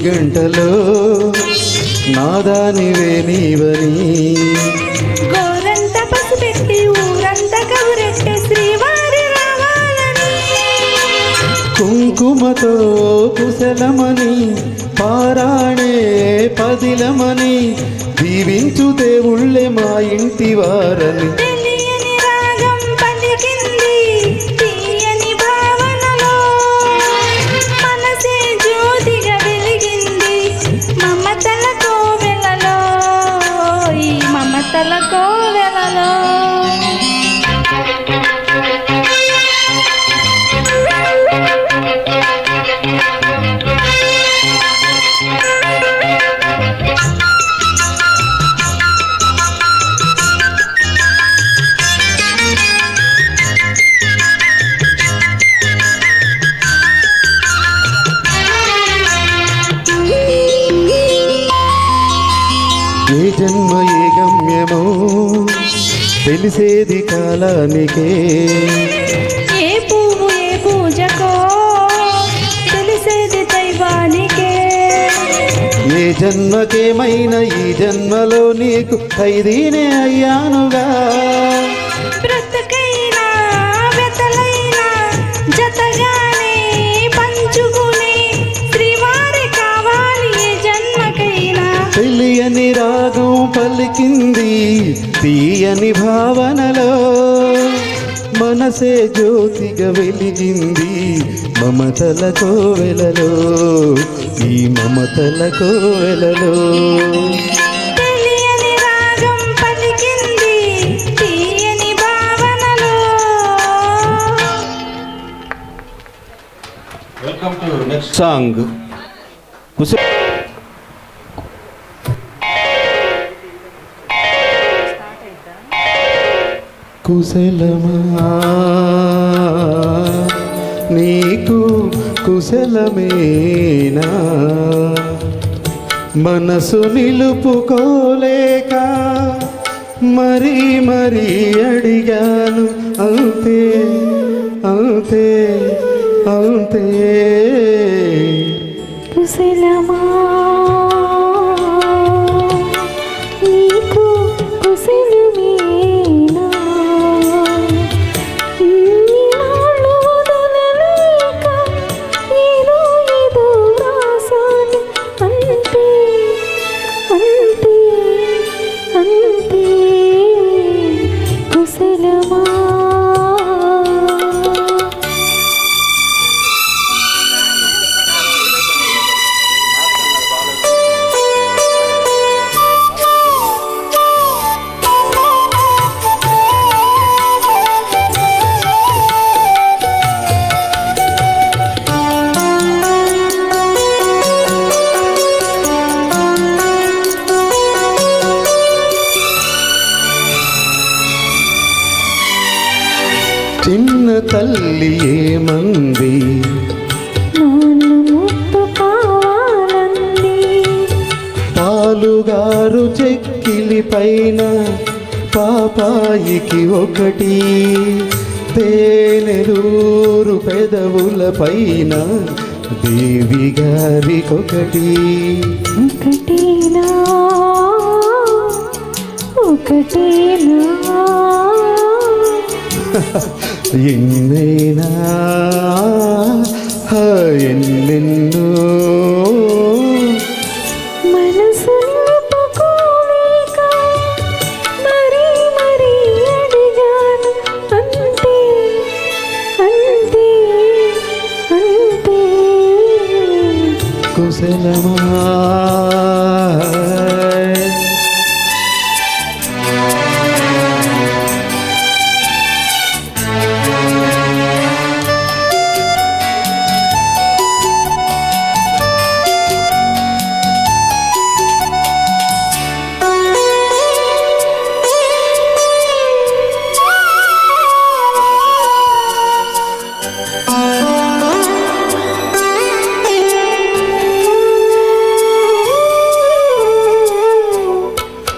గంటలో నాదానివే నీవని గోరంత పసుపెట్టి ఊరంతా కబురెట్టే శ్రీవారి రావాలని కుంకుమతో కుశలమని పారాణే పదిలమని దీవించు దేవుళ్ళే మా ఇంటి వారని తెలియని రాగం పలికింది తీయని భావనలో మనసే జ్యోతిగా వెలిగింది మమతల కోవెలలో ఈ మమతల కోవెలలో ఏ జన్మ ఏ గమ్యమో తెలిసేది కాలానికే ఏ పువ్వు ఏ పూజకో తెలిసేది దైవానికే ఏ జన్మకేమైనా ఈ జన్మలో నీకు ఖైదీనే అయ్యానుగా బ్రతుకైనా వెతలైనా జతగానే పంచుకునే శ్రీవారి కావాలి ఏ జన్మకైనా తెలియని రాగం పలికింది తీయని భావనలో మనసే జ్యోతిగా వెలిగింది మమతల కోవెలలో ఈ మమతల కోవెలలో తెలియని రాగం పలికింది తీయని భావనలో వెల్కమ్ టు నెక్స్ట్ సాంగ్ కుశలమా నీకు కుశలమేనా మనసు నిలుపుకోలేక మరీ మరీ అడిగాను అంతే అంతే అంతే కుశలమా నీకు కుశలమేనా ఇన్నాళ్ళు వదలలేక ఏదో ఏదో రాసాను అంతే అంతే అంతే కుశలమా చిన్న తల్లి ఏమంది నన్ను ముద్దు కావాలంది పాలుగారు చెక్కిలి పైన పాపాయికి ఒకటి తేనెలూరు పెదవుల పైన దేవి గారికొకటి ఒకటేనా ఒకటేనా ఎన్నైనా ఎన్నెన్నో మనసు నిలుపుకోలేక మరీ మరీ అడిగాను అంతే అంతే అంతే కుశలమా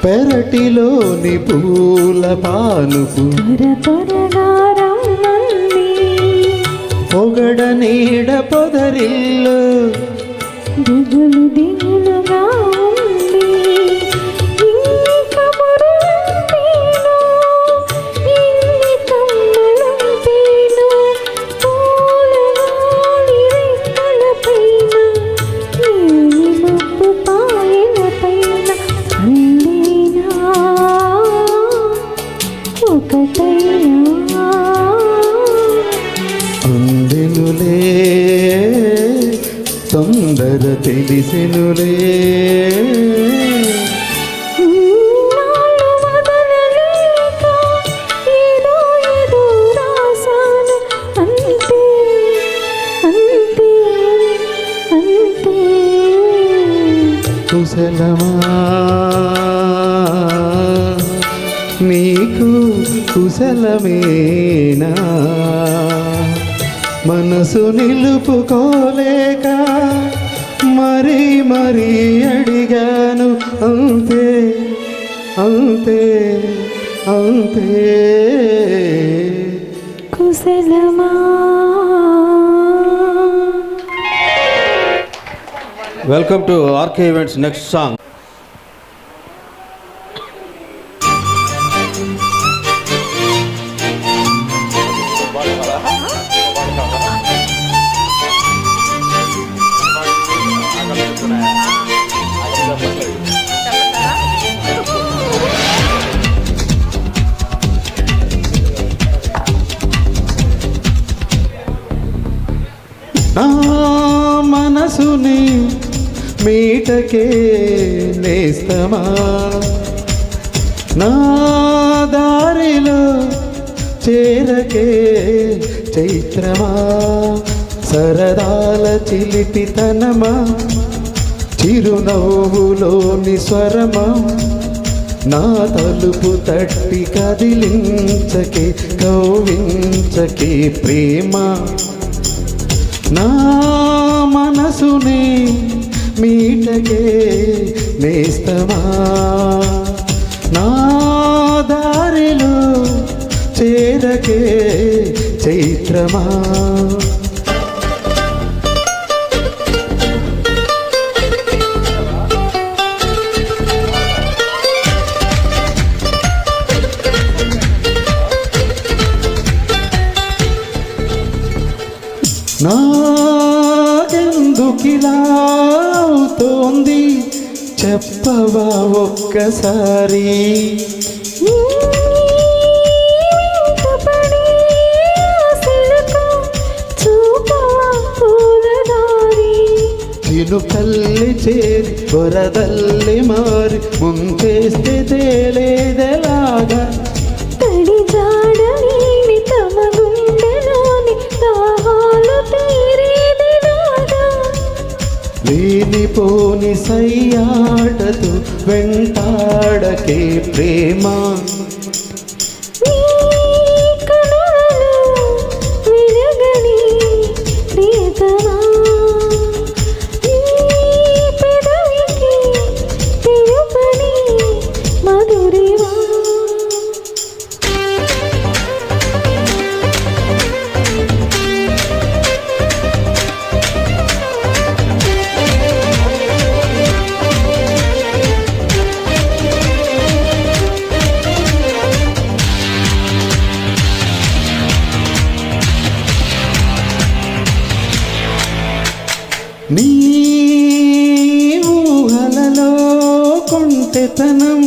పెరటిలోని పూల పానుపు త్వరగా రమ్మంది పొగడ నీడ పొదరిల్లు దిగులు దిగులుగా ఉంది ఇన్ని కబురులంటేను ఇన్ని కమ్మలంటేను పూల గాలి రెక్కలపైన నీలి మబ్బు పాయలపైన అందేనా ఒకటైనా అందెనులే తొందర తెలిసెనులే నాళ్ళు వదలలేక ఏదో ఏదో రాసాను అంతే అంతే అంతే కుశలమా నీకు కుశలమేనా మనసు నిలుపుకోలేక మరీ మరీ అడిగాను అంతే అంతే అంతే కుశలమా. Welcome to RK events next song. నా మనసుని మీటకే నేస్తమా నా దారిలో చేరకే చైత్రమా సరదాల చిలిపితనమా చిరునవ్వులోని స్వరమా నా తలుపు తట్టి కదిలించకే కౌవించకే ప్రేమ నా మనసుని మీటకే నేస్తమా నా దారిలో చేరకే చైత్రమా నాకెందుకిలా అవుతోంది చెప్పవా ఒక్కసారి చినుకల్లి చేరి వరదల్లి మారి ముంచేస్తే తేలేదెలాగా తడి జాడలేని తమ గుండెలోని దాహాలు తీరేదిలాగా లేనిపోని సయ్యాటతో వెంటాడకే ప్రేమ నీ కనులలో వెలగని ప్రియతమా నీ పెదవికి తెలుపని మధురిమా నీ ఊహలలో కొంటెతనం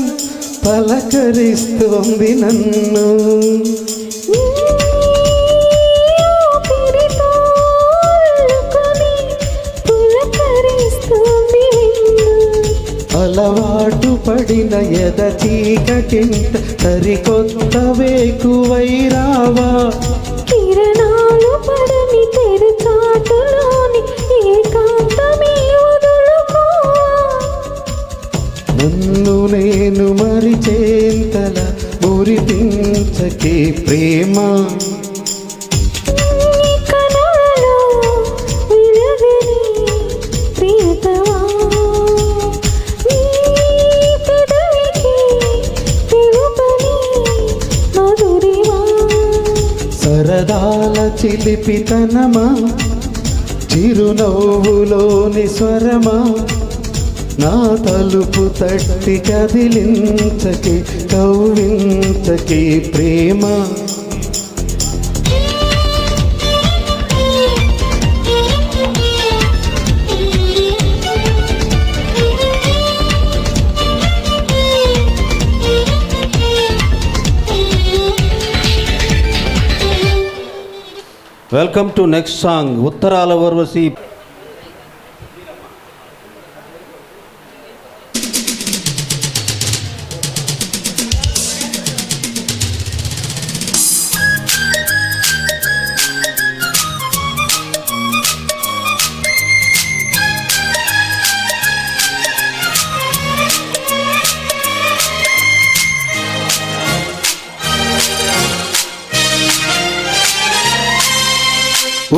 పలకరిస్తోంది నన్ను ఊపిరితో అల్లుకొని పులకరిస్తుంది నిన్ను అలవాటు పడిన ఎద చీకటింట సరికొత్త వేకువైరావా కిరణాలు పడని తెరు చాటులోని ఏకాంతమే వదులుకోవా నన్ను నేను మరిచేంతల మురిపించకే ప్రేమ నీ కనులలో వెలగని ప్రియతమా నీ పెదవికి తెలుపని మధురిమా సరదాల చిలిపితనమా చిరునవ్వులోని స్వరమా నా తలుపు తట్టి కదిలించకి కవ్వించకి ప్రేమ. వెల్కమ్ టు నెక్స్ట్ సాంగ్ ఉత్తరాల ఊర్వశి.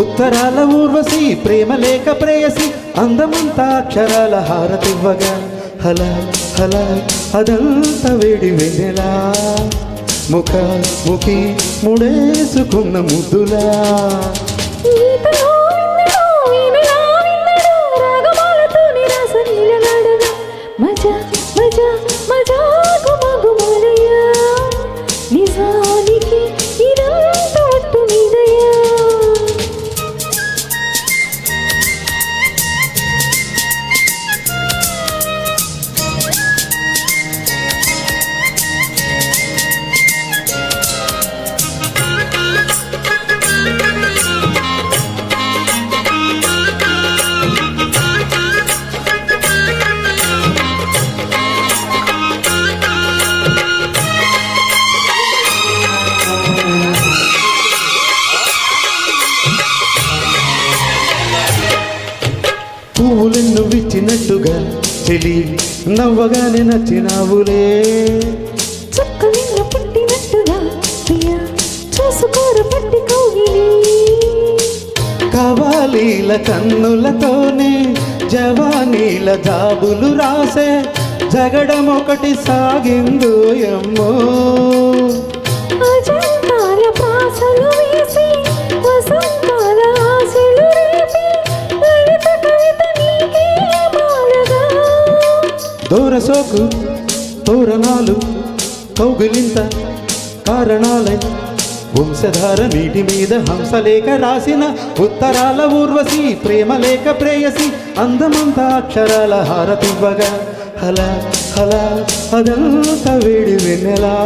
ఉత్తరాల ఊర్వశి ప్రేమ లేక ప్రేయసి అందమంతా అక్షరాల హారతివ్వగా హలా హలా అదంతా వేడి వెన్నెలా ముఖ ముఖి ముడేసుకున్న ముద్దులా. గీతలో విందడో, వీణలో విందడో, రాగమాలతోని రాసలీలలాడగా మజా మజా మజా గుమగుమలయ్యా. నిజానికి ఇదంతా ఒట్టు నీదయ్యా. పువ్వులెన్ను విచ్చినట్టుగా చెలి నవ్వగానే నచ్చినావులే. చుక్క నిన్న పుట్టినట్టుగా ప్రియా చూసుకోర పట్టి కౌగిలి. కవాలీల కన్నులతోనే జవానీల జాబులు రాసే జగడమొకటి సాగిందో ఎమ్మో. అజంతాల ప్రాసలు వేసి వసంతాల ఆశలు రేపి లలిత కవిత నీకే మాలగా. దూరసోకు తోరణాలు కౌగిలింత కారణాలై వంశధార నీటి మీద హంసలేఖ రాసిన ఉత్తరాల ఊర్వశి ప్రేమ లేక ప్రేయసి అందమంతా అక్షరాల హారతివ్వగా హలా హలా అదంతా వేడి వెన్నెలా.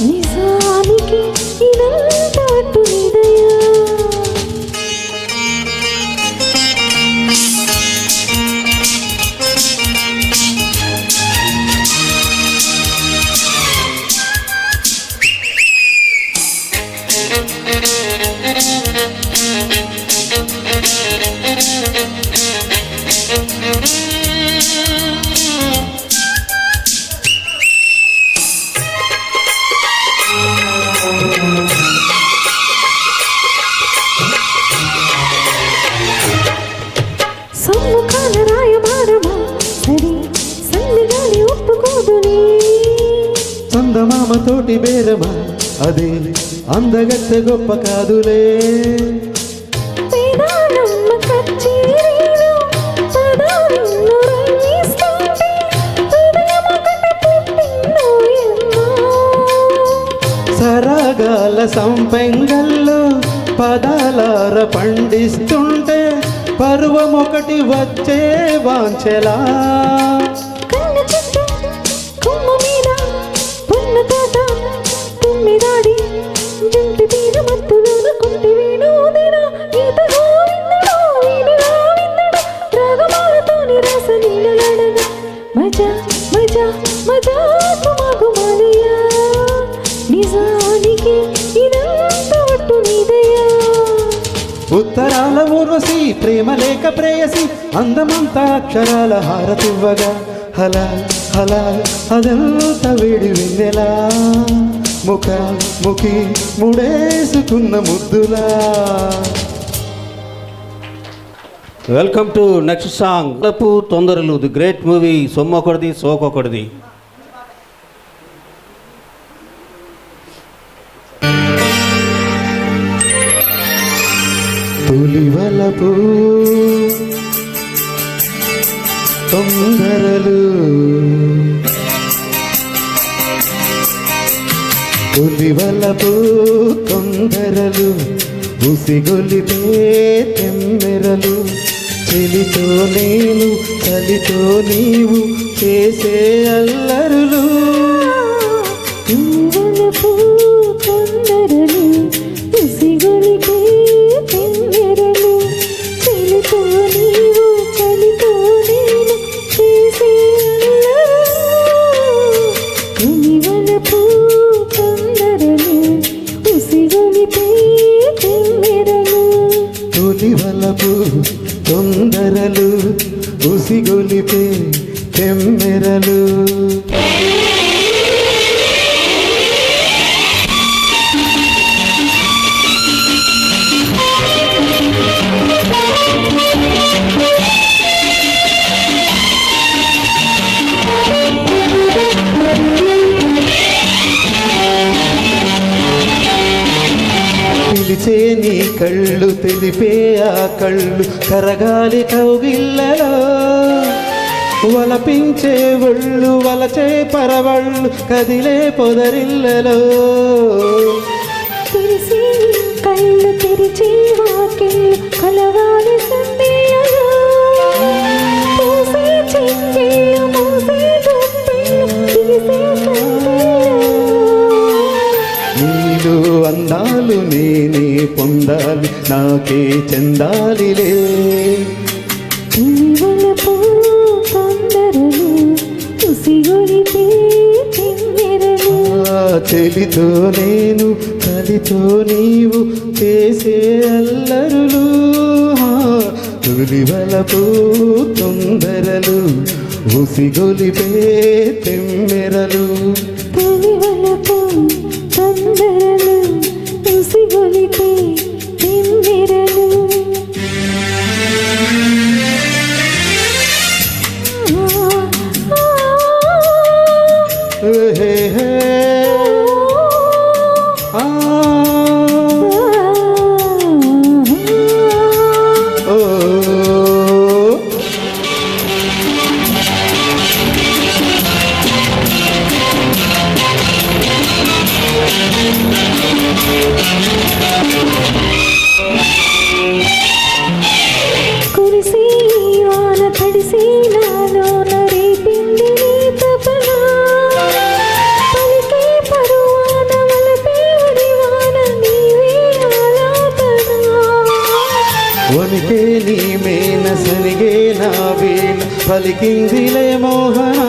నిజానికి ఇదంతా ఒట్టు నీదయ్యా. సమ్ముఖాల రాయబారమా సరి సందిగాలి ఒప్పుకోదులే. చందమామతోటి బేరమా అదే అందగత్తె గొప్ప కాదులే. పేదాలమ్మ కచ్చేరీలో పదాలను రైవిస్తుంటే హృదయమొకటి పుట్టిందోయమ్మా. సరాగాల సంపెంగల్లో పదాలార పండిస్తుంటే పర్వమొకటి వచ్చే వాంచెలా. కన్న చెట్టు కొమ్మ మీద పున్న తోట తుమ్మిదాడి జంటి తీర మత్తులోన కుంటి వీణోదిన. గీత గోవిందడో, వీణలో విందడో, రాగమాలతోని రాసలీలలాడగా మజా మజా మజా గుమగుమలయ్యా. నిజానికి ఇదంతా ఒట్టు నీదయ్యా. ఉత్తరాల ఊర్వశి ప్రేమ లేక ప్రేయసి అందమంతా అక్షరాల హారతివ్వగా హలా హలా అదంతా వేడి వెన్నెలా ముఖ ముఖి ముడేసుకున్న ముద్దులా. వెల్కమ్ టు నెక్స్ట్ సాంగ్ తప్పు తొందరలు ది గ్రేట్ మూవీ సొమ్మొకటిది సోకొకటిది. तू తొలివలపు తొందరలు తొలివలపు తొందరలు ఉసిగొలిపే తెమ్మెరలు చెలితో నేను చలితో నీవు చేసే అల్లరులు వలపు తొందరలు ఉసిగొలిపే తెమ్మెరలు చెలితో నీవు చలితో నేను చేసే అల్లరులు వలపు తొందరలు ఉసిగొలిపే తెమ్మెరలు తొలివలపు తొందరలు ఉసిగొలిపే తెమ్మెరలు పిలిచే నీ కళ్ళు తెలిపే ఆ కళ్ళు కరగాలి కౌగిళ్ళలో వలపించే ఒళ్ళు వలచే పరవళ్ళు కదిలే పొదరిల్లలో తెరిసి కళ్ళు తెరిచి వాకిళ్ళు కలవాలి సందేహలో పూసే చెంగిళ్ళు మూసే గుప్పిళ్ళు తీసే సందేహలో నీలో అందాలు నేనే పొందాలి నాకే చెందాలిలే వలపు తొందరలు ఉసిగొలిపే తెమ్మెరలు చెలితో నేను చలితో నీవు చేసే అల్లరులు తొలివలపు తొందరలు ఉసిగొలిపే తెమ్మెరలు వలపు తొందరలు ఉసిగొలిపే తెమ్మెరలు హే హే ఆ ఓ కురిసి వాన తడిసి నాలోన రేపింది నీ తపన పలికే పరువాన వలపే ఉరివాన నీవే ఆలాపన వనికే నీ మేన సనిగే నా వీణ పలికిందిలే మోహన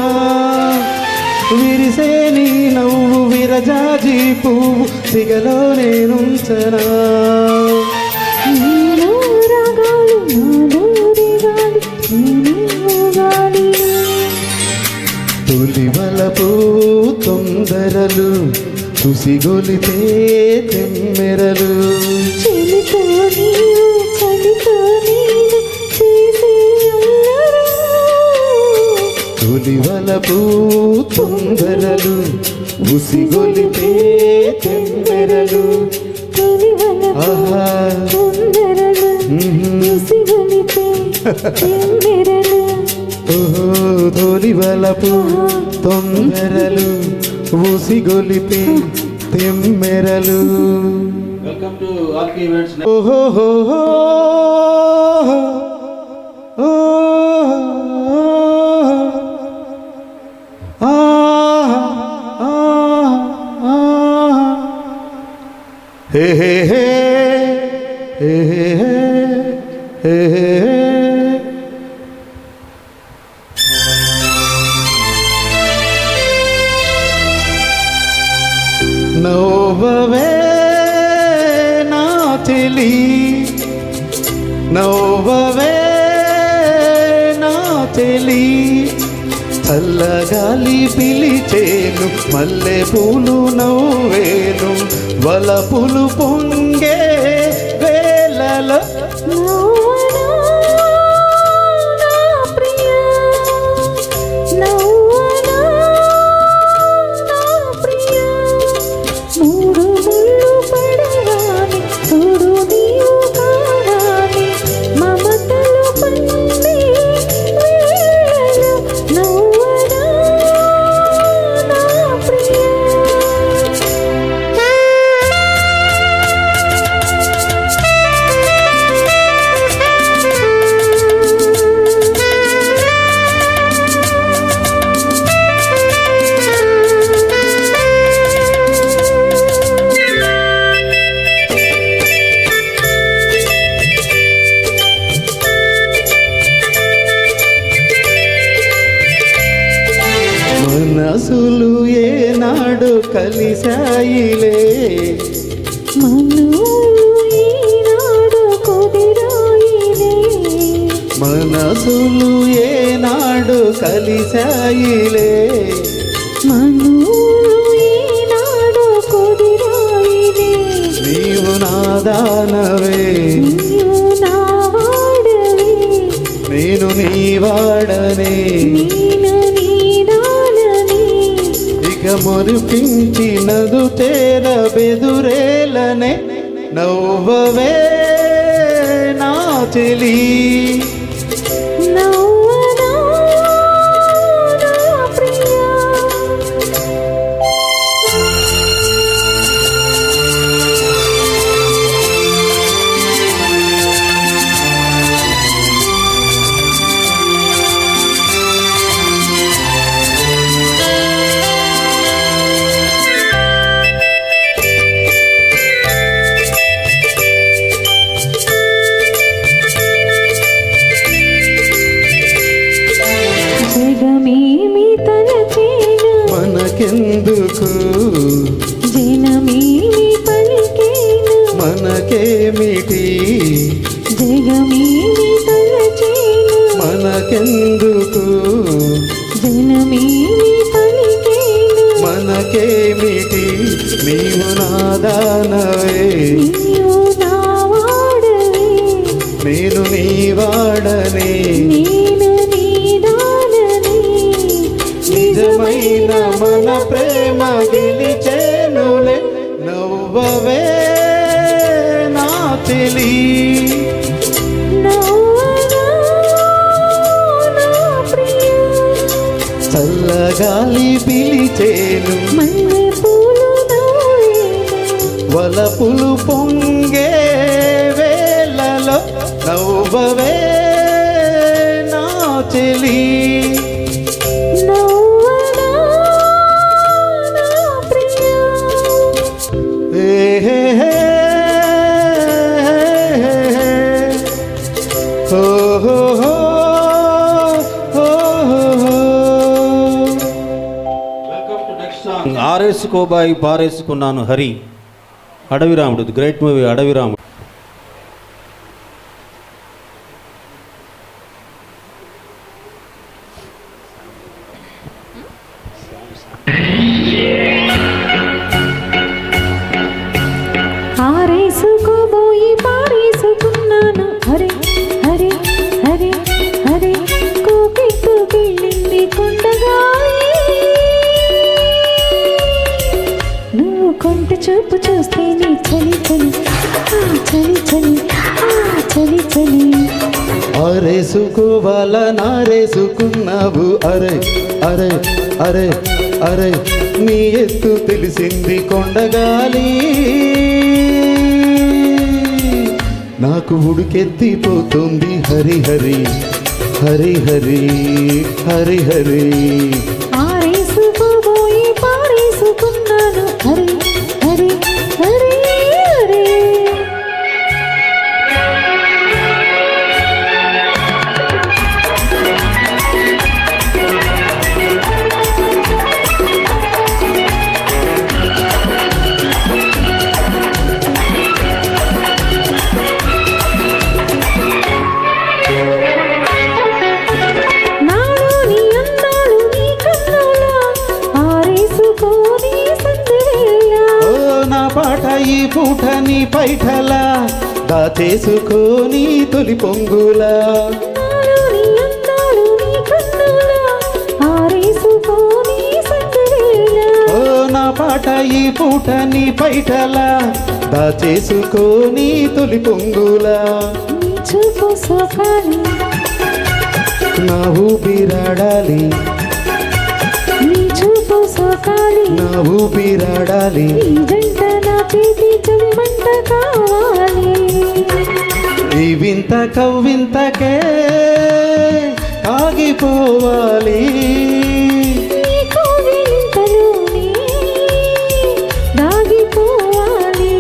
విరిసే నీ నవ్వు విరజాజి పువ్వు సిగలో నేనుంచనా నీలో రాగాలు నాలో రేగాలి నీలో గాలి తొలివలపు తొందరలు ఉసిగొలిపే తెమ్మెరలు చెలితో నీవు చలితో నేను చేసే అల్లరు తొలివలపు తొందరలు ఉసిగొలిపే తెమ్మెరలు తొలివలపు ఆహా తొందరలు ఉసిగొలిపే తెమ్మెరలు ఓహో తొలివలపు తొందరలు ఉసిగొలిపే తెమ్మెరలు వెల్కమ్ టు ఆర్కే ఈవెంట్స్. ఓహో హే హే హే హే హే హే నవ్వవే నా చెలి నవ్వవే నా చెలి చల్లగాలి పిలిచేను మల్లె పూలు నవ్వేను వలపులు పొంగే వేళలో నవ్వనా నా ప్రియా నవ్వనా నా ప్రియా మూడు ముళ్ళు పడగాని తోడు నీవు కావాలి కలిశాయిలే మనోళ్ళు ఈనాడు కుదిరాయిలే మనసులు ఏనాడు కలిశాయిలే మనోళ్ళు ఈనాడు కుదిరాయిలే నీవు నాదానవే నీవు నా వాడవే నేను నీ వాడనే నేను నీ దాననే ఇక మురిపించినదు తేర బెదురేలనే నవ్వవే నా చెలి నవ్వనా నా ప్రియా జగమేమి తలచేను మనకెందుకు జనమేమి పలికేను మనకేమిటి జగమేమి తలచేను మనకెందుకు జనమేమి పలికేను మనకేమిటి నీవు నాదానవే నీవు నా వాడవే నేను నీ వాడనే నేను నీ దాననే నిజమైన మన ప్రేమ గెలిచేనులే నవ్వవే నా చెలి నవ్వనా నా ప్రియా చల్లగాలి పిలిచేను మల్లె పూలు నవ్వేను వలపులు పొంగే వేళలో నవ్వవే నా చెలి నవ్వనా నా ప్రియా హే హే హే హో హో హో హో హో. ఆరేసుకోబాయి పారేసుకున్నాను Hari Adavi Ramudu the great movie Adavi Ramudu. ఆరేసుకోబోయి పారేసుకున్నాను హరే హరే హరే హరే కోకెట్టు వెళ్ళింది కొండగాలి నువ్వు కొంట చూపు చూస్తే నీ చలి చలి ఆ చలి చలి ఆ చలి చలి ఆరేసుకోవాల నారేసుకున్నావు అరే అరే అరే అరే నీ ఎత్తు తెలిసింది కొండగాలి నాకు ఉడికెత్తిపోతుంది హరి హరి హరి హరి హరి హరి ఆరేసుకోబోయి పారేసుకున్నాను హరే హరే హరే హరే నాడు నీ అందాలు నీ కన్నులా ఆరేసుకోని సందెవేళ ఓ నా పాట ఈ పూట నీ పైఠలా దాచేసుకోని తొలి పొంగులా నాడు నీ అందాలు నీ కన్నులా ఆరేసుకోని సందెవేళ ఓ నా పాట ఈ పూట నీ పైఠలా దాచేసుకోని తొలి పొంగులా నీ చూపు సోకాలి నా ఊపిరాడాలి నీ చూపు సోకాలి నా ఊపిరాడాలి నీ జంట నా చేతి చలిమంట కావాలి ఈ వింత కవ్వింతకే ఆగిపోవాలి నీ కోవిలింతలోనే దాగిపోవాలి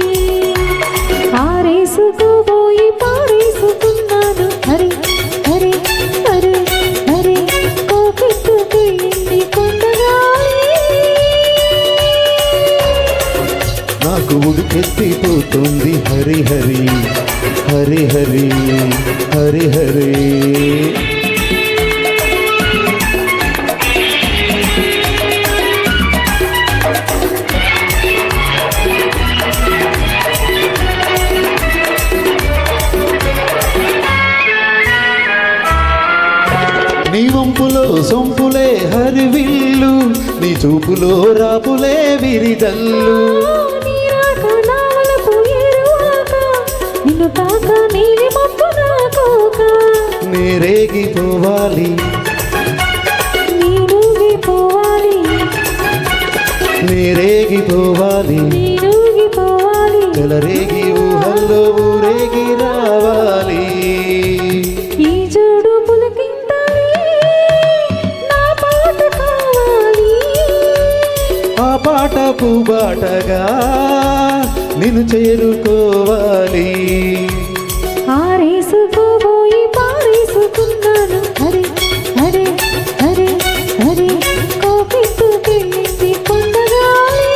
ఆరేసుకోబోయి పారేసుకున్నాను హరి హరి హరి హరి కోకెట్టు వెళ్ళింది కొండగాలి నాకు ఉడికెత్తిపోతుంది హరి హరి హరి హరి హరి హరి. నీ వంపులో సొంపులే హరివిల్లు, నీ చూపులో రాపులే విరిదల్లు. నిన్ను తాక నీలి మబ్బు నాకోక, నీరేగిపోవాలి నీరుగిపోవాలి, నీరేగిపోవాలి, నీరుగిపోవాలి, చెలరేగి ఊహల్లో ఊరేగి రావాలి. ఈ జోడు పులకింతలే నా పాట కావాలి, ఆ పాట పూబాటగా నిన్ను చేరుకోవాలి. ఆరేసుకోబోయి పారేసుకున్నాను హరి హరి హరి హరి, కోకెత్తుకెళ్ళింది కొండగాలి.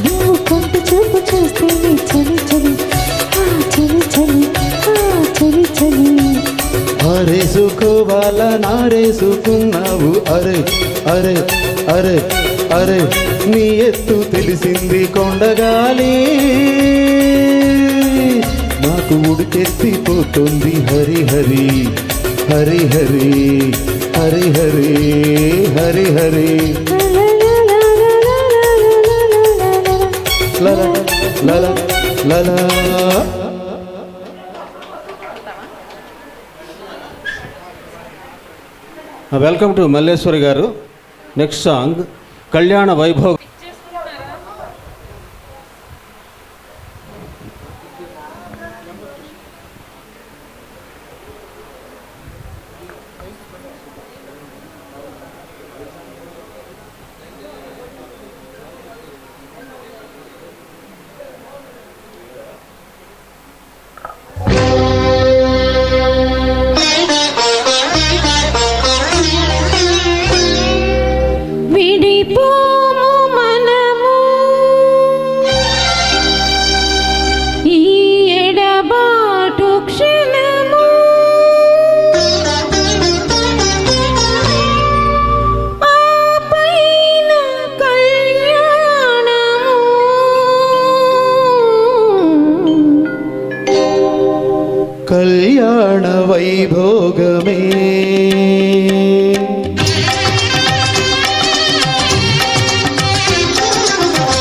నువ్వు కొంత చూపు చూస్తే నీ చలి చలి, ఆ చలి చలి, ఆ చలి చలి. ఆరేసుకోవాలా నారేసుకున్నావు, అరే అరే అరే అరే, నీ ఎత్తు తెలిసింది కొండగాలి. నాకు ఉడికెత్తిపోతుంది హరి హరి హరి హరి హరి హరి హరి హరి. లల లల లల. వెల్కమ్ టు మల్లేశ్వరి గారు. నెక్స్ట్ సాంగ్ కళ్యాణ వైభవ్. విడిపోము మనము ఈ ఎడబాటు క్షణము, ఆపైన కళ్యాణము, కళ్యాణ వైభోగమే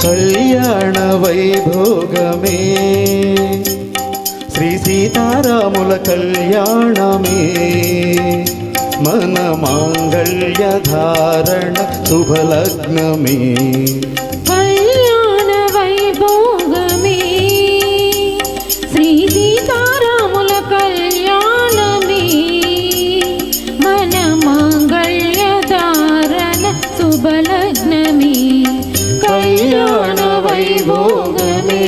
కళ్యాణ వైభోగమే, శ్రీ సీతారాముల కళ్యాణమే, మన మాంగళ్య ధారణ శుభలగ్నమే. కళ్యాణ వైభోగమే, శ్రీ సీతారాముల కళ్యాణమే, మన మాంగళ్య ధారణ శుభలగ్నమే. కళ్యాణ వైభోగమే.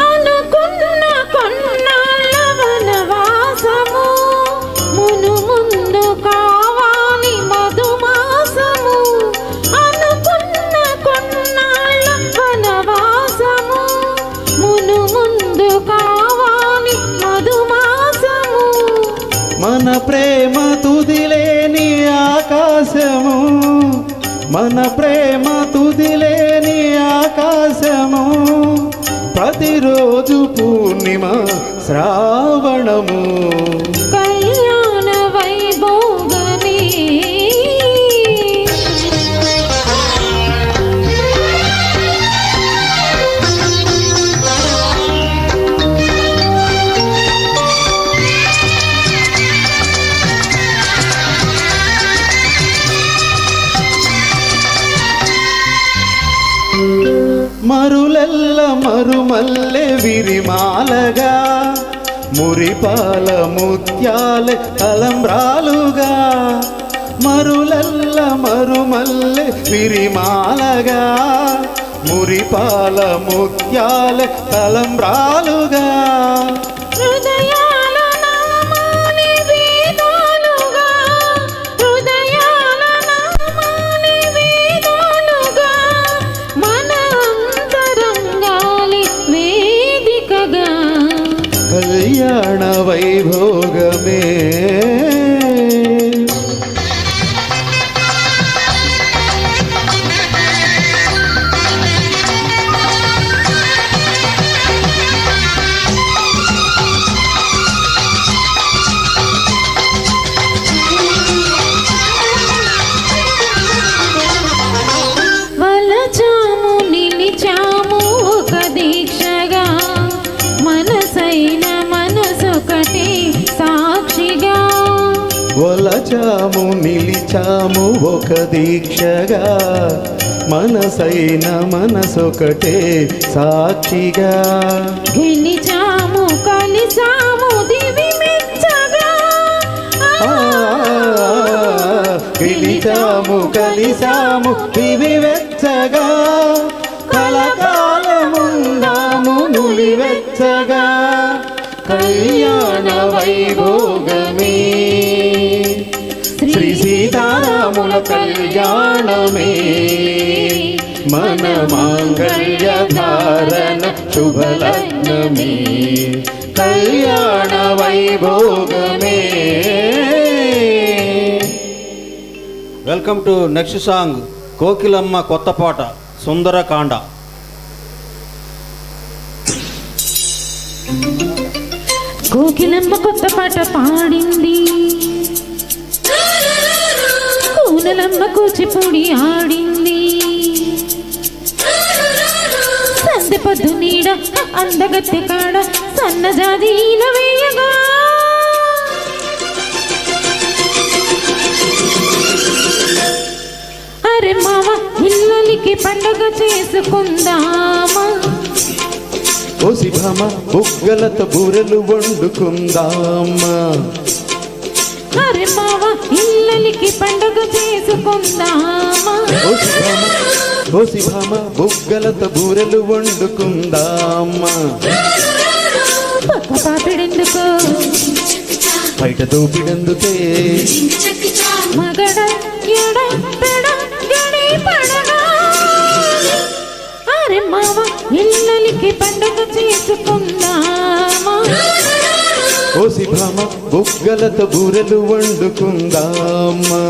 అనుకున్న కొన్నాళ్ళ వనవాసము, మును ముందు కావాలి మధుమాసము. అనుకున్న కొన్నాళ్ళ వనవాసము, మును ముందు కావాలి మధుమాసము. మన ప్రేమ తుదిలేని ఆకాశము, మన ప్రేమ తుదిలేని ఆకాశము, ప్రతిరోజు పూర్ణిమ శ్రావణము. కళ్యాణ వైభోగమే. మరులెల్ల మరుమల్లె విరిమాలగా, మురిపాల ముత్యాలే తలంబ్రాలుగా మరులల్ల మరుమల్లె విరిమాలగా మురిపాల ముత్యాలే తలంబ్రాలుగా హృదయాల నామాని వేదాలుగా హృదయాల నామాని వేదాలుగా మన అంతరంగాలి వేదికగా కళ్యాణ వైభోగమే వలచాము నిలిచాము ఒక దీక్షగా మనసైన మనసొకటి సాక్షిగా వలచాము నిలిచాము ఒక దీక్షగా మనసైన మనసొకటే సాక్షిగా గెలిచాము కలిసాము దివి మెచ్చగా గెలిచాము కలిసాము దివి వెచ్చగా కలకాలముందాము నులివెచ్చగా కళ్యాణ వైభోగమే శ్రీ సీతారాముల కళ్యాణమే మన మాంగళ్య ధారణ శుభలగ్నమే కళ్యాణ Vaibhogame. Welcome to next song Kokilamma కొత్త పాట సుందరకాండ. కోకిలమ్మ కొత్త పాట పాడింది కూనలమ్మ కూచిపూడి ఆడింది సందె పొద్దు నీడ అందగత్తె కాడ సన్నజాజీల వేయగా అరే మామ ఇల్లలికి పండగ చేసుకుందామా ఓసి భామ బుగ్గలతో బూరెలు వండుకుందామా అరే మామ ఇల్లలికి పండగ చేసుకుందామా ఓసి భామ బుగ్గలతో బూరెలు వండుకుందామా పక్క పాపిడెందుకు బయట దోపిడందుకే మగడ ఎడ పెడ గడి పడగా అరే మామ ఇల్లలికి పండగ చేసుకుందామా ఓసి భామ బుగ్గలతో బూరెలు వండుకుందామా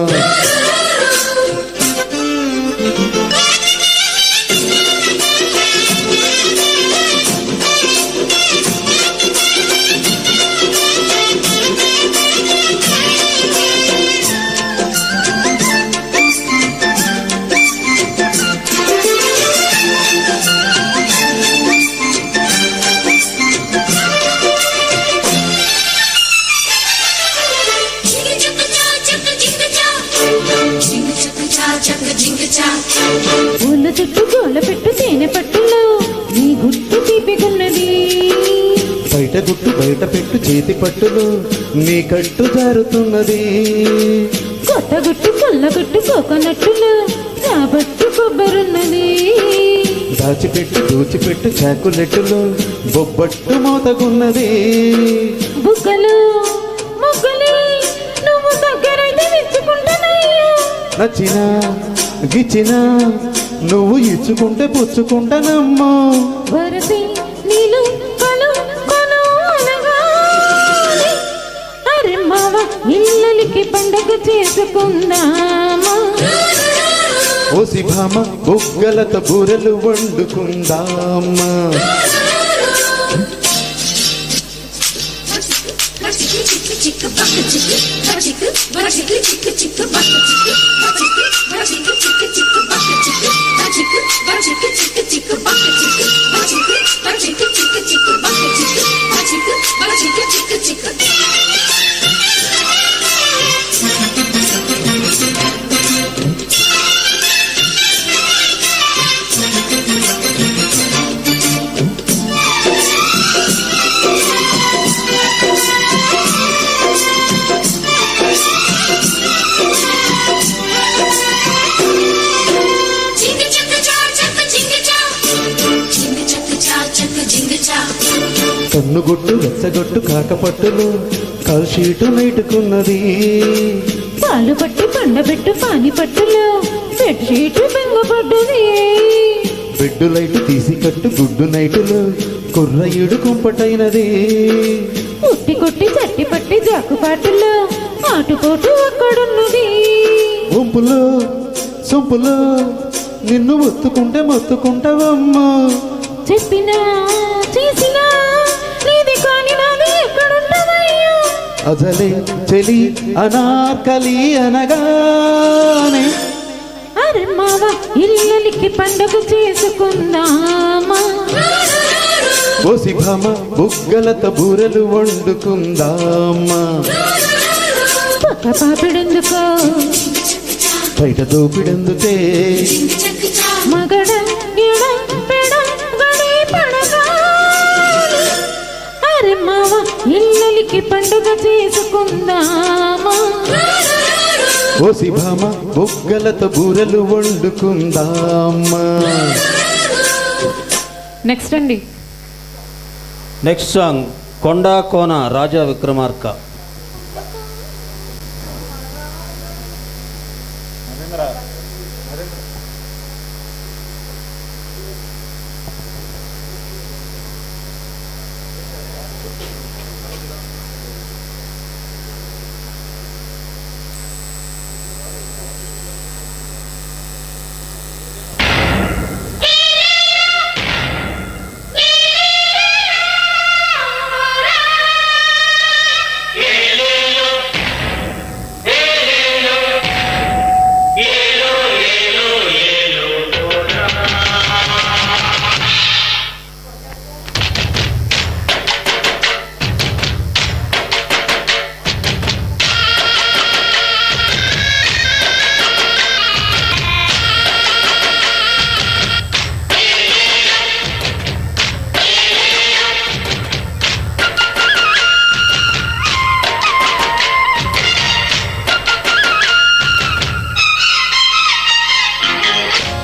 పూల చుట్టూ గోల పెట్టు తేనె పట్టులో నీ గుట్టు తీపిగున్నది బయట గుట్టు బయట పెట్టు చేతి పట్టులు నీ కట్టు జారుతున్నది కొత్త గుట్టు కొల్ల గుట్టు కోకొనట్టులో కాబట్టు కొబ్బరున్నది దాచిపెట్టు దూచిపెట్టు చాకులెట్టులు బొబ్బట్టు మోతగున్నది బుగ్గలు ముగ్గులి నువ్వు దగ్గరైతే విచ్చుకుంటానయ్యో నచ్చినా గిచ్చినా నువ్వు ఇచ్చుకుంటే పుచ్చుకుంటానమ్మో వరసి నీళ్ళు కలు కొను అనగానే అరే మావ ఇల్లలికి పండగ చేసుకుందామా ఓసి భామ బుగ్గలతో బూరెలు వండుకుందామా కన్నుగొట్టు వెచ్చగొట్టు కాకపట్టులు కల్షీటు నైటుకున్నది. పాలు పట్టి పండబెట్టు పాని పట్టులో బెడ్షీటు బెంగపడ్డది. బెడ్డు లైటు తీసి కట్టు గుడ్డు నైటులు కుర్రయుడు కుంపటైనది. ఉట్టి కొట్టి చట్టి పట్టి జాకుపాటులో ఆటుపోటు అక్కడున్నది. గుంపులు సొంపులు నిన్ను మొత్తుకుంటే మొత్తుకుంటావమ్మా. చెప్పినా చేసినా నీది కాని నాది ఎక్కడుంటదయ్యా. అజలే చెలి అనార్కలి అనగానే అరే మావ ఇల్లలికి పండుగ చేసుకుందామా. ఓసి భామ బుగ్గలతో బూరెలు వండుకుందామా. పక్క పాపిడెందుకో బయట దోపిడెందుకే మగడ ఎడ పెడ గడి పడగా. అరే మావ ఇల్లలికి పండుగ చేసుకుందామా. ఓసి భామ బుగ్గలతో బూరెలు వండుకుందామా. నెక్స్ట్ అండి. నెక్స్ట్ సాంగ్ కొండా కోన రాజా విక్రమార్క.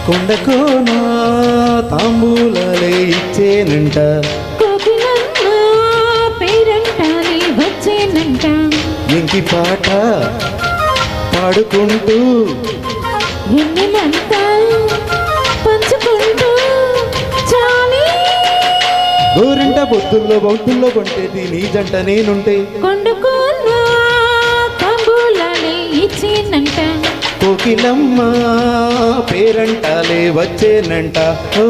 కొండకోన తాంబూలాలే ఇచ్చేనంట. కోకిలమ్మ పేరంటాలి వచ్చేనంట. ఇంకి పాట పాడుకుంటూ ఎన్నెలంతా పంచుకుంటూ చాలి. గోరింట బొద్దుల్లో బొద్దుల్లో కొంటేది నీ జంట నేనుంటే. కొండకున్న తాంబూలాలే ఇచ్చేనంట. కోకిలమ్మ పేరంటాలే వచ్చేనంట. ఓ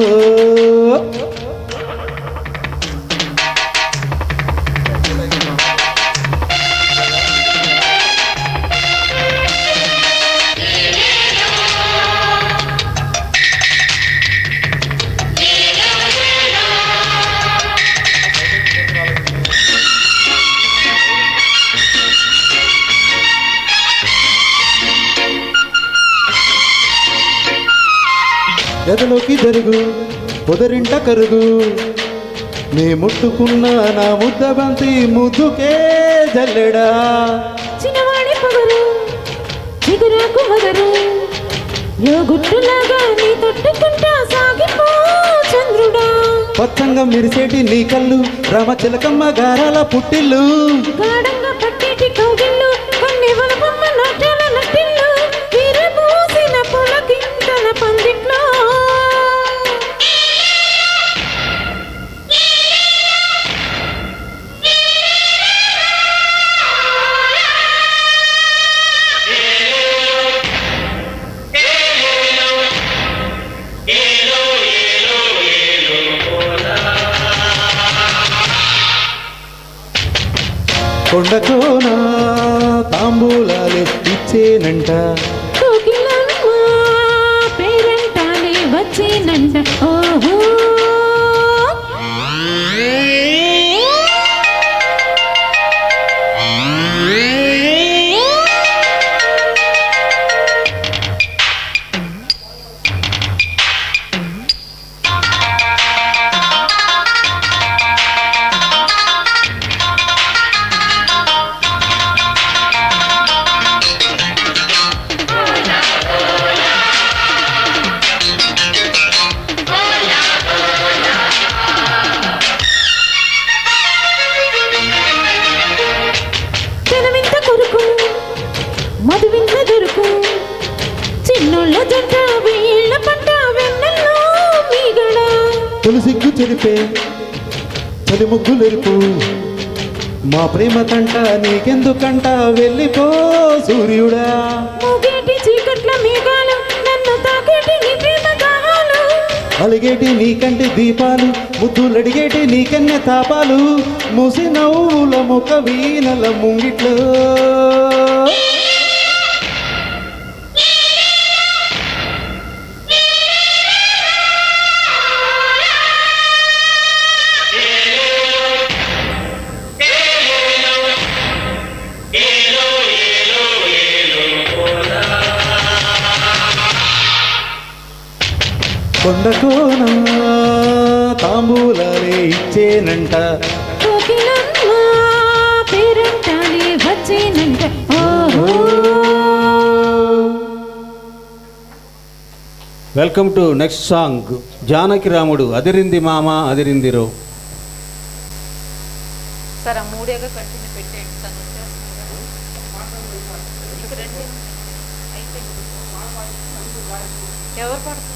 గదిలోకి జరుగు పొదరింట కరుగు నే ముట్టుకున్న నా ముద్ద బంతి ముద్దుకే జల్లెడా. చిన్నవాడి పొగరు చిగురాకు వగరు యోగుట్టులాగా నీ తొట్టుకుంటా సాగిపో చంద్రుడా. పచ్చంగా మెరిసేటి నీ కళ్ళు రామచిలకమ్మ గారాల పుట్టిల్లు. గాఢంగా పట్టేటి కౌగిళ్ళు కొన్ని వలపమ్మ నాట్యాల నట్టిల్లు విరబూసిన పులకింతల పందిట్లో. కొండకోన తాంబూలాలే ఇచ్చేనంట. కోకిలమ్మ పేరంటాలే వచ్చేనంట. ఓహో చెరిపే చలి ముగ్గులెరుపు మా ప్రేమ కంట నీకెందుకంట వెళ్ళిపో సూర్యుడా మూగేటి చీకట్ల మేఘాలు నన్ను తాకేటి నీ ప్రేమ గానాలు అలిగేటి నీకంటి దీపాలు ముద్దులడిగేటి నీకెన్న తాపాలు మూసి నవ్వుల ముఖ వీణల ముంగిట్లో కొండకోన తాంబూలాలే ఇచ్చేనంట కోకిలమ్మ పేరంటాలే వచ్చేనంట ఓహో welcome to next song Janaki రాముడు అదిరింది మామ అదిరిందిరో. సార్ ఆ మూడేగా కంటిన్యూ పెట్టేయండి తను వచ్చేస్తున్నారు. ఇక రండి. అయిపోయింది. ఎవరు పడతారు?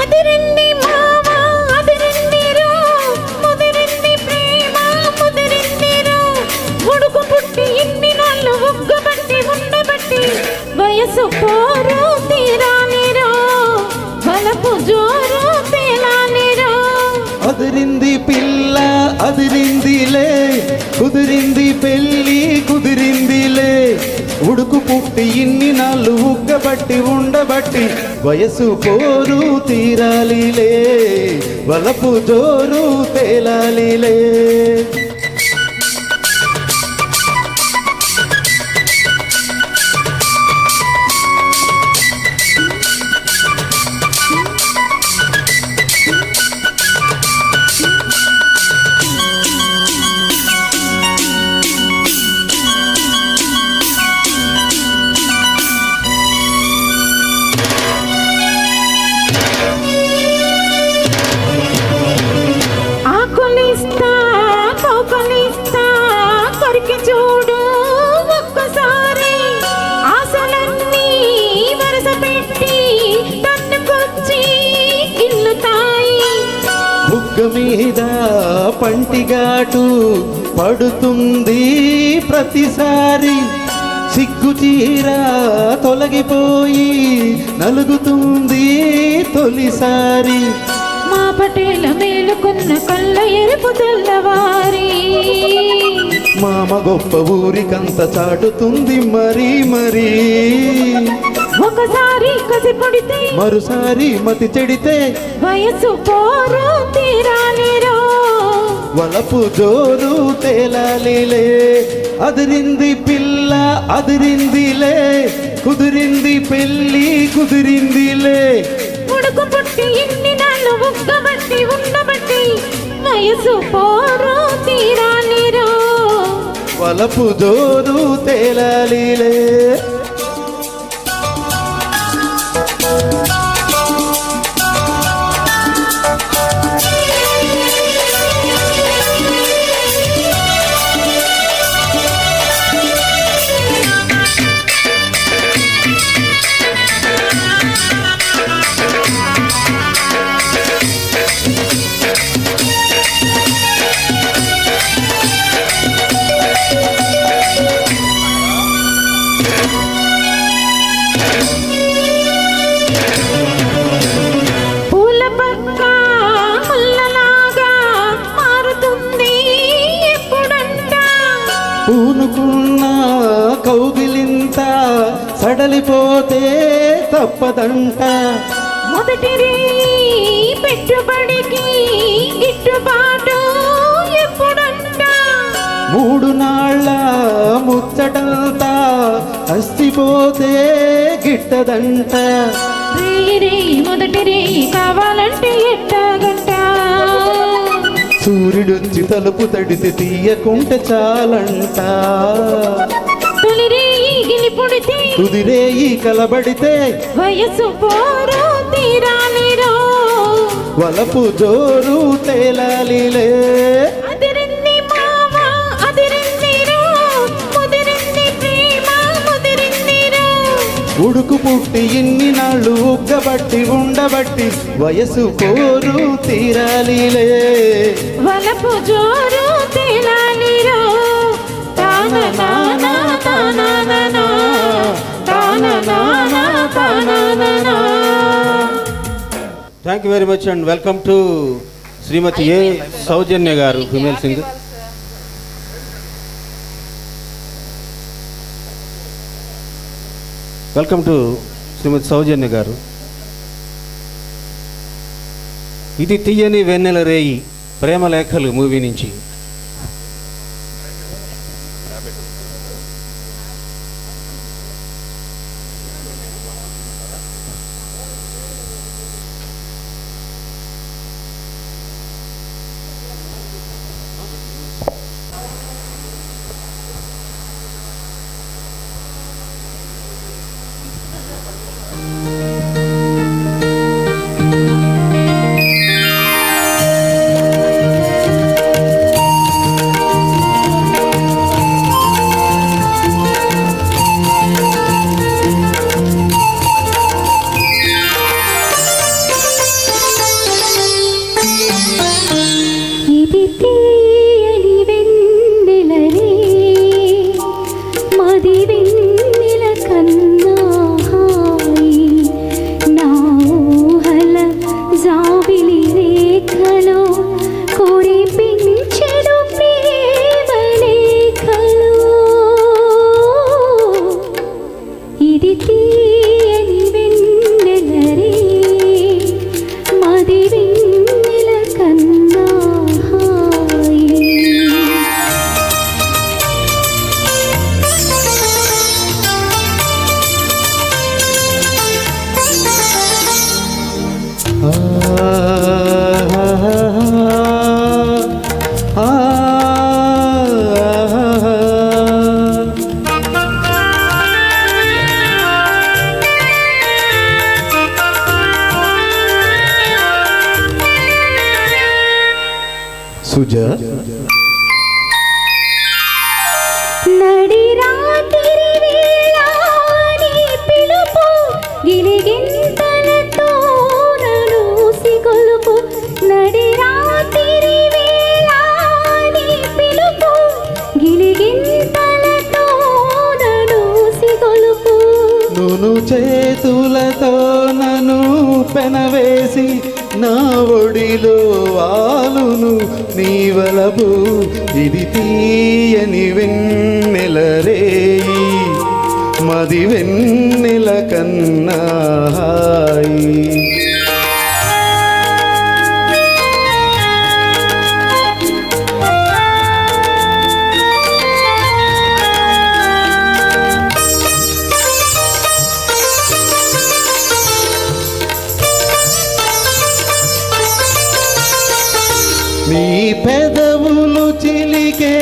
అదిరింది మామ అదిరిందిరో ముదిరింది ప్రేమ ముదిరిందిరో ఉడుకు పుట్టి ఇన్ని నాళ్ళు ఉగ్గబట్టి ఉండబట్టి వయసు పోరు తీరానిరో వలపు జోరు తేలానిరో అదిరింది పిల్ల అదిరిందిలే కుదిరింది పెళ్ళి కుదిరిందిలే ఉడుకు పుట్టి ఇన్ని నాళ్ళు ఉగ్గబట్టి ఉండబట్టి వయసు పోరు తీరాలిలే వలపు జోరు తేలాలిలే ఆకులిస్తా కోకలిస్తా కొరికి చూడు ఒక్కసారి ఆశలన్నీ వరస పెట్టి తన్నుకొచ్చి గిల్లుతాయి బుగ్గ మీద పంటిగాటు పడుతుంది ప్రతిసారి సిగ్గు చీర తొలగిపోయి నలుగుతుంది తొలిసారి మా పటేల మేలుకున్న కళ్ళ ఎరుపు తెల్లవారి మామ గొప్ప ఊరికంత చాటుతుంది మరీ మరీ ఒకసారి కసి పడితే మరుసారి మతి చెడితే వయసు పోరు తీరాలిరో వలపు జోరు తేలాలిలే అదిరింది పిల్ల అదిరిందిలే కుదిరింది పెళ్ళి కుదిరిందిలే ఉడుకు పుట్టి ఇన్ని నాళ్ళు ఉగ్గబట్టి ఉండబట్టి వయసు పోరు తీరాలిరో వలపు జోరు తేలాలిలే పూల పక్క ముల్లలాగా మారుతుంది ఎప్పుడంట పూనుకున్న కౌగిలింత సడలిపోతే తప్పదంట మొదటి పెట్టుబడికి గిట్టుబాటు ఎప్పుడంట మూడు నాళ్ళ ముచ్చటంతా అస్థిపోతే గిట్టదంట రేయి రేయి మొదటి రేయి కావాలంటే ఎట్టాగంట సూర్యుడొచ్చి తలుపు తడితే తీయకుంటే చాలంట తొలి రేయి గిలి పొడితే తుది రేయి కలబడితే వయసు పోరు తీరాలిరో వలపు జోరు తేలాలిలే అదిరింది మావా అదిరిందిరో ముదిరింది ప్రేమ ముదిరిందిరో ఉడుకు పుట్టి ఇన్ని నాళ్ళు ఉగ్గబట్టి ఉండబట్టి వయసు పోరు తీరాలిలే వలపు జోరు తేలాలిరో తాననానా తాననానా తాననానా తాననానా. Thank you very much and welcome to Shrimati A Soujanya garu, female singer. Welcome to Shrimati Soujanya garu. ఇది తీయని వెన్నెల రేయి ప్రేమ లేఖలు మూవీ నుంచి. ఇది తీయని వెన్నెల రేయి మది వెన్నెల కన్నా హాయి నా ఊహల జాబిలి రేఖలో కురిపించెడు ప్రేమ లేఖలు ఇది తీయని వెన్నెల రేయి మది వెన్నెల కన్నా హాయి. సుజా నడి రాత్రి వేళ నీ పిలుపు గిలిగింతలతో నలుసి గొలుపు నడి రాత్రి వేళ నీ పిలుపు గిలిగింతలతో నలుసి గొలుపు నును చేతులతో నన్ను పెనవేసి నా ఒడిలో ఆలును నీ వలపు ఇది తీయని వెన్నెల రేయి మది వెన్నెల కన్నా హాయి. నీ పెదవులు చిలికే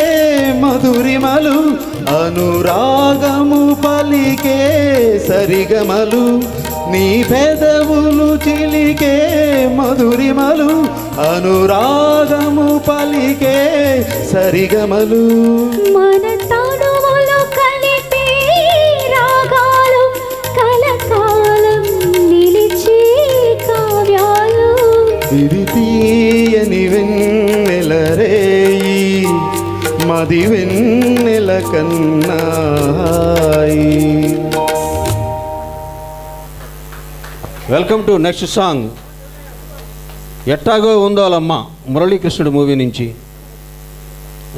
మధురిమలు అనురాగము పలికే సరిగమలు నీ పెదవులు చిలికే మధురిమలు అనురాగము పలికే సరిగమలు మన తనువులు కలిపే రాగాలు కలకాలం నిలిచే కావ్యాలు ఇది తీయని వెన్నెల రేయి మది వెన్నెల కన్నా హాయి. వెల్కమ్ టు నెక్స్ట్ సాంగ్ ఎట్టాగో ఉందోలమ్మ మురళీకృష్ణుడు మూవీ నుంచి.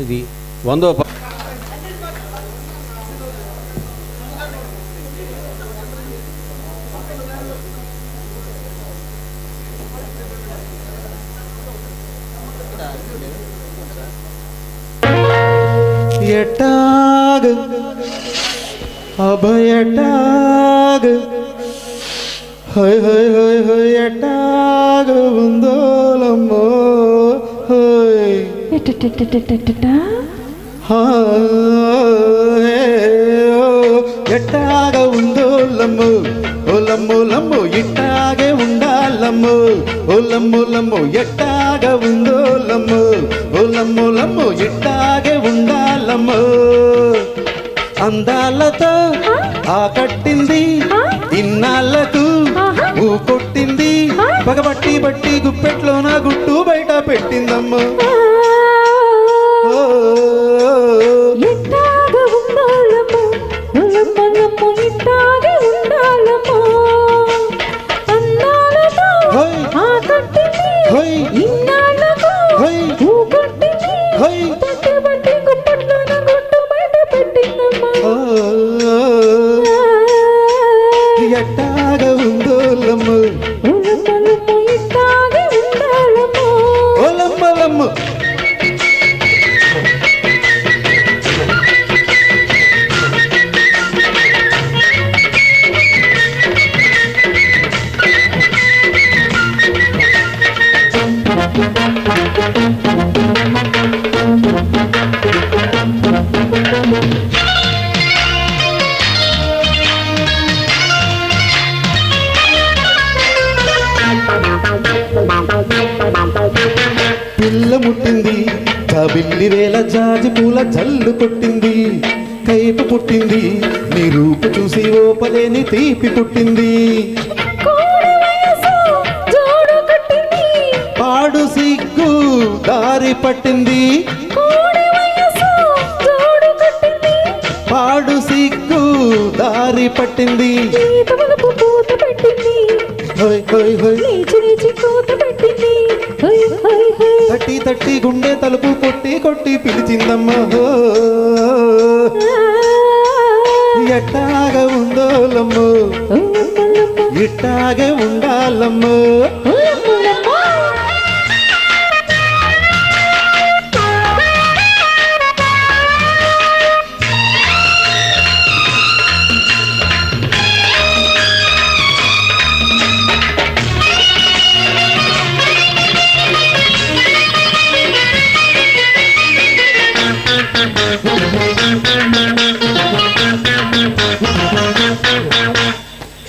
ఇది 100వ ఎట్టాగ అభయటాగ హోయ్ హోయ్ హోయ్ హోయ్ ఎట్టాగ ఉందోలమ్మో హోయ్ ఎట్టెట్టెట్టెట్టెట్టెట్టా ఎట్టాగ ఉందోలమ్మో ఓలమ్మో లమ్మో ఇట్టాగే ఉండాలమ్మో ఓలమ్మో లమ్మో ఎట్టాగ ఉందోలమ్మో ఓలమ్మో లమ్మో ఇట్టాగే ఉండాలమ్మో అందాలతో ఆకట్టింది ఇన్నాళ్ళకు ఊ కొట్టింది పగబట్టి బట్టి గుప్పెట్లోన గుట్టు బయట పెట్టిందమ్మో ఎట్టాగ ఉండాలమ్మో ఉలమ్మలమ్మో ఇట్టాగే ఉండాలమ్మో అందాలతో హోయ్ ఆకట్టింది హోయ్ ఇన్నాళ్ళకు హోయ్ ఊ కొట్టింది హోయ్ బట్టి బట్టి గుప్పెట్లోన గుట్టు బయట పెట్టిందమ్మా ఎట్టాగ ఉందోలమ్మో ఉలమ్మలమ్మో ఇట్టాగే ఉండాలమ్మో ఓలమ్మలమ్మో పిల్ల ముట్టింది కబిల్లి వేల జాజి పూల జల్లు కొట్టింది కైపు పుట్టింది నీ రూపు చూసి ఓపలేని తీపి పుట్టింది కోడి వయసు జోడు కట్టింది పాడు సిగ్గు దారి పట్టింది కోడి వయసు జోడు కట్టింది పాడు సిగ్గు దారి పట్టింది ఈత వలపు పూత పెట్టింది హోయ్ హోయ్ హోయ్ లేచి లేచి కూత పెట్టింది హై హై హై తట్టి తట్టి గుండె తలుపు కొట్టి కొట్టి పిలిచిందమ్మా హో. ఎట్టాగ ఉందోలమ్మో ఉలమ్మలమ్మో ఇట్టాగే ఉండాలమ్మో ఉలమ్మలమ్మో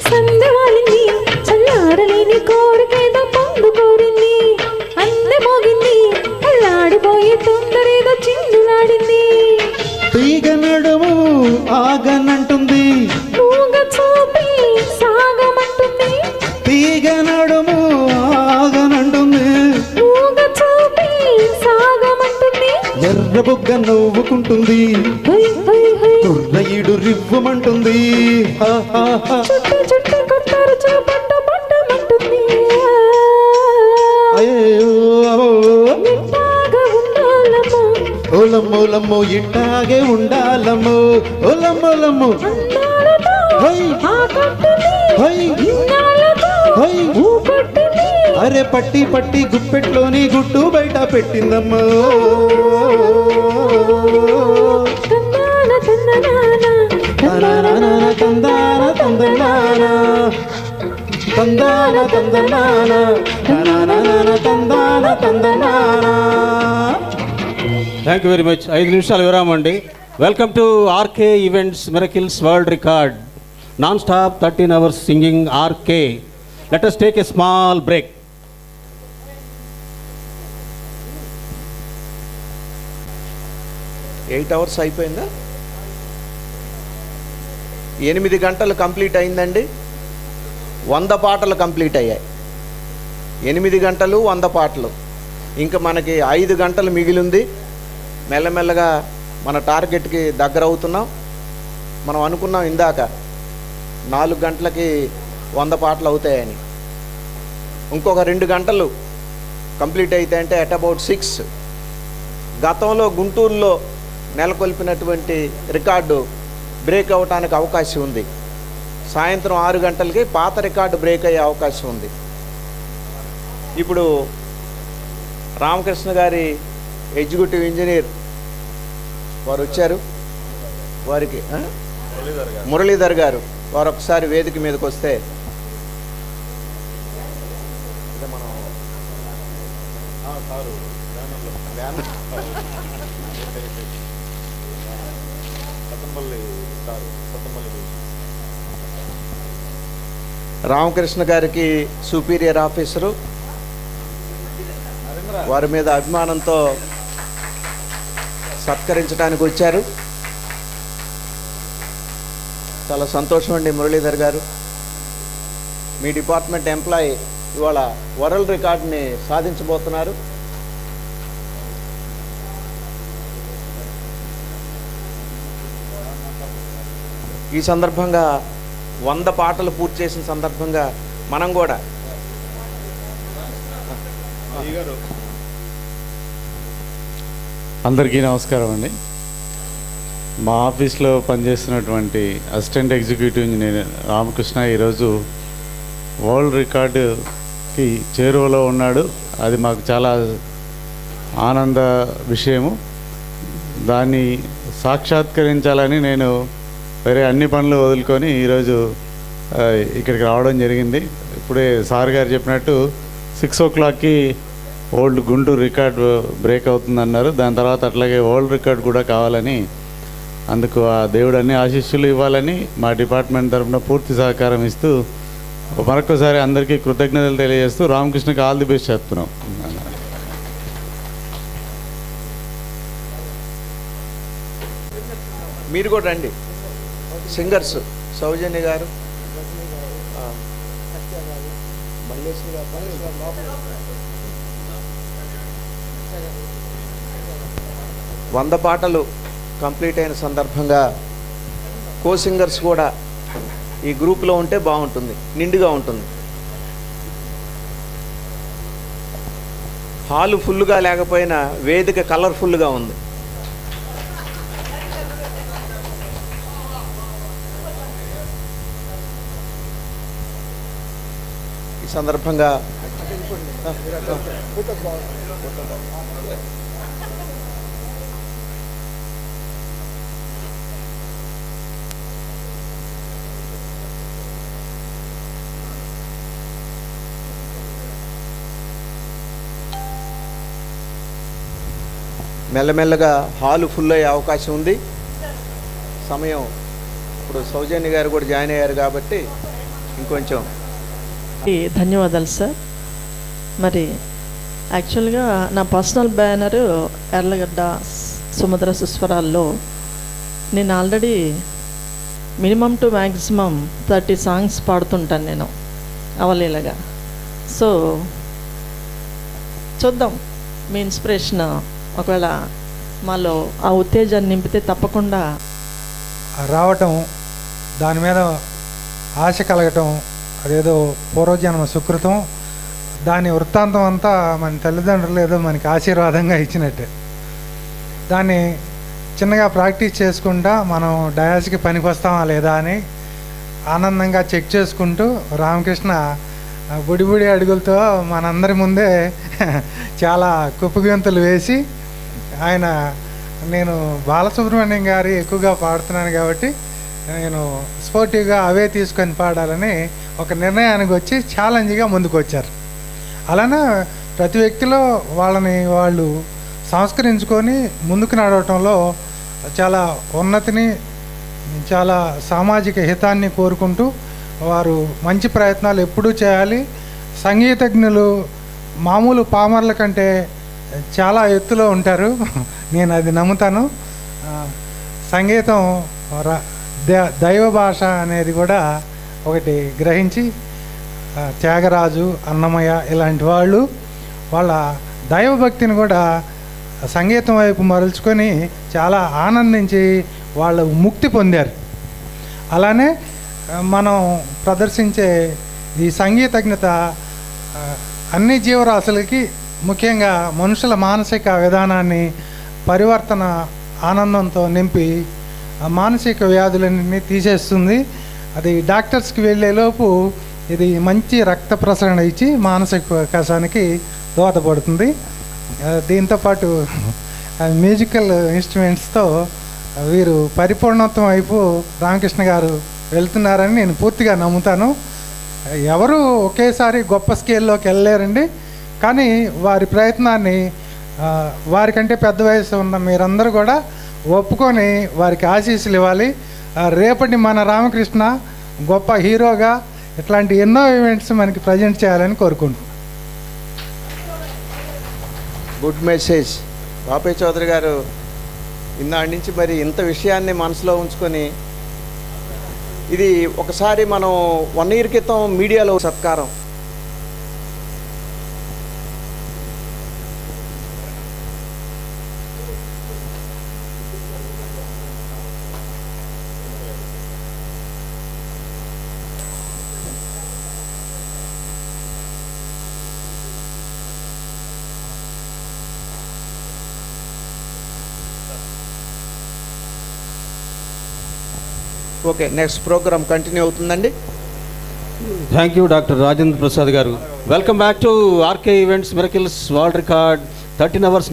సందవాలింది చల్లారలేని కోరికేదో పొందు కోరింది అందె మోగింది అల్లాడిపోయే తొందరేదో చిందులాడింది తీగ నడుము ఆగనంటుంది మూగ చూపి సాగమంటుంది తీగ నడుము ఆగనంటుంది మూగ చూపి సాగమంటుంది ఎర్ర బుగ్గ నవ్వుకుంటుంది హై హై హై కుర్రయిడు రివ్వమంటుంది హా, హా, హా. చుట్టి చుట్టి కొట్టారు చూపట్ట పట్టమంటుంది అయ్యో ఎట్టాగా ఉండాలమ్మో ఓలమ్మోలమ్మో ఇట్టాగే ఉండాలమ్మో ఓలమ్మోలమ్మో అందాలతో హై ఆకట్టింది హై ఇన్నాళ్ళతో హై ఊ కొట్టింది అరే పట్టి పట్టి గుప్పెట్లోని గుట్టు బయట పెట్టిందమ్మో తందాన తందనాన తనననన తందాన తందనాన తందాన తందనాన తనననన తందాన తందనాన. Thank you very much. 5 నిమిషాలు విరామం అండి. Welcome to RK events miracles world record non stop 13 hours singing RK. Let us take a small break. Eight hours అయిపోయిందా? 8 గంటలు కంప్లీట్ అయిందండి. 100 పాటలు కంప్లీట్ అయ్యాయి. 8 గంటలు 100 పాటలు. ఇంకా మనకి 5 గంటలు మిగిలింది. మెల్లమెల్లగా మన టార్గెట్కి దగ్గర అవుతున్నాం. మనం అనుకున్నాం ఇందాక 4 గంటలకి 100 పాటలు అవుతాయని. ఇంకొక 2 గంటలు కంప్లీట్ అయితే అంటే అట్ అబౌట్ 6. గతంలో గుంటూరులో నెలకొల్పినటువంటి రికార్డు బ్రేక్ అవ్వటానికి అవకాశం ఉంది. సాయంత్రం 6 గంటలకి పాత రికార్డు బ్రేక్ అయ్యే అవకాశం ఉంది. ఇప్పుడు రామకృష్ణ గారి ఎగ్జిక్యూటివ్ ఇంజనీర్ వారు వచ్చారు. వారికి మురళీధర్ గారు వారు ఒకసారి వేదిక మీదకి వస్తే రామకృష్ణ గారికి సుపీరియర్ ఆఫీసరు వారి మీద అభిమానంతో సత్కరించడానికి వచ్చారు. చాలా సంతోషం అండి మురళీధర్ గారు. మీ డిపార్ట్మెంట్ ఎంప్లాయీ ఇవాళ వరల్డ్ రికార్డుని సాధించబోతున్నారు. ఈ సందర్భంగా 100 పాటలు పూర్తి చేసిన సందర్భంగా మనం కూడా అందరికీ నమస్కారం అండి. మా ఆఫీస్లో పనిచేస్తున్నటువంటి అసిస్టెంట్ ఎగ్జిక్యూటివ్ ఇంజనీర్ రామకృష్ణ ఈరోజు వరల్డ్ రికార్డుకి చేరువలో ఉన్నాడు. అది మాకు చాలా ఆనంద విషయము. దాన్ని సాక్షాత్కరించాలని నేను వేరే అన్ని పనులు వదులుకొని ఈరోజు ఇక్కడికి రావడం జరిగింది. ఇప్పుడే సార్ గారు చెప్పినట్టు 6 o'clockకి ఓల్డ్ గుంటూరు రికార్డ్ బ్రేక్ అవుతుందన్నారు. దాని తర్వాత అట్లాగే వరల్డ్ రికార్డ్ కూడా కావాలని, అందుకు ఆ దేవుడు అన్ని ఆశీస్సులు ఇవ్వాలని మా డిపార్ట్మెంట్ తరఫున పూర్తి సహకారం ఇస్తూ మరొకసారి అందరికీ కృతజ్ఞతలు తెలియజేస్తూ రామకృష్ణకి ఆల్ ది బెస్ట్ చెప్తున్నాం. మీరు కూడా రండి. సింగర్స్ సౌజన్య గారు, వంద పాటలు కంప్లీట్ అయిన సందర్భంగా కో సింగర్స్ కూడా ఈ గ్రూప్లో ఉంటే బాగుంటుంది, నిండుగా ఉంటుంది. హాలు ఫుల్గా లేకపోయినా వేదిక కలర్ఫుల్గా ఉంది. ఈ సందర్భంగా మెల్లమెల్లగా హాలు ఫుల్ అయ్యే అవకాశం ఉంది. సమయం ఇప్పుడు సౌజన్య గారు కూడా జాయిన్ అయ్యారు కాబట్టి ఇంకొంచెం. ధన్యవాదాలు సార్. మరి యాక్చువల్గా నా పర్సనల్ బ్యానరు ఎర్లగడ్డ సుమధుర సుస్వరాల్లో నేను already minimum to maximum 30 songs పాడుతుంటాను నేను అవలీలగా. సో చూద్దాం, మీ ఇన్స్పిరేషన్ ఒకవేళ మాలో ఆ ఉత్తేజాన్ని నింపితే తప్పకుండా రావటం, దాని మీద ఆశ కలగటం, అదేదో పూర్వజన్మ సుకృతం. దాని వృత్తాంతం అంతా మన తల్లిదండ్రులు ఏదో మనకి ఆశీర్వాదంగా ఇచ్చినట్టే. దాన్ని చిన్నగా ప్రాక్టీస్ చేసుకుంటా మనం డయాస్కి పనికి వస్తామా లేదా అని ఆనందంగా చెక్ చేసుకుంటూ రామకృష్ణ బుడి అడుగులతో మనందరి ముందే చాలా కుప్పగంతులు వేసి ఆయన, నేను బాలసుబ్రహ్మణ్యం గారి ఎక్కువగా పాడుతున్నాను కాబట్టి నేను స్పోర్టివ్గా అవే తీసుకొని పాడాలని ఒక నిర్ణయానికి వచ్చి ఛాలెంజ్గా ముందుకు వచ్చారు. అలానే ప్రతి వ్యక్తిలో వాళ్ళు సంస్కరించుకొని ముందుకు నడవటంలో చాలా ఉన్నతిని, చాలా సామాజిక హితాన్ని కోరుకుంటూ వారు మంచి ప్రయత్నాలు ఎప్పుడూ చేయాలి. సంగీతజ్ఞులు మామూలు పామర్ల కంటే చాలా ఎత్తులో ఉంటారు, నేను అది నమ్ముతాను. సంగీతం దైవ భాష అనేది కూడా ఒకటి గ్రహించి త్యాగరాజు, అన్నమయ్య ఇలాంటి వాళ్ళ దైవభక్తిని కూడా సంగీతం వైపు మరల్చుకొని చాలా ఆనందించి వాళ్ళు ముక్తి పొందారు. అలానే మనం ప్రదర్శించే ఈ సంగీతజ్ఞత అన్ని జీవరాశులకి, ముఖ్యంగా మనుషుల మానసిక విధానాన్ని పరివర్తన ఆనందంతో నింపి మానసిక వ్యాధులన్నీ తీసేస్తుంది. అది డాక్టర్స్కి వెళ్ళేలోపు ఇది మంచి రక్త ప్రసరణ ఇచ్చి మానసిక వికాసానికి దోహదపడుతుంది. దీంతోపాటు మ్యూజికల్ ఇన్స్ట్రుమెంట్స్తో వీరు పరిపూర్ణత్వం వైపు రామకృష్ణ గారు వెళ్తున్నారని నేను పూర్తిగా నమ్ముతాను. ఎవరు ఒకేసారి గొప్ప స్కేల్లోకి వెళ్ళలేరండి. కానీ వారి ప్రయత్నాన్ని వారికంటే పెద్ద వయసు ఉన్న మీరందరూ కూడా ఒప్పుకొని వారికి ఆశీస్సులు ఇవ్వాలి. రేపటి మన రామకృష్ణ గొప్ప హీరోగా ఇట్లాంటి ఎన్నో ఈవెంట్స్ మనకి ప్రజెంట్ చేయాలని కోరుకుంటున్నాను. Good message. బాపయ్య చౌదరి గారు ఇన్నాటి నుంచి మరి ఇంత విషయాన్ని మనసులో ఉంచుకొని, ఇది ఒకసారి మనం 1 year క్రితం మీడియాలో సత్కారం, ఓకే నెక్స్ట్ ప్రోగ్రామ్ కంటిన్యూ అవుతుందండి. Thank you doctor Rajendra Prasad garu. Welcome back to RK events miracles world record 13 hours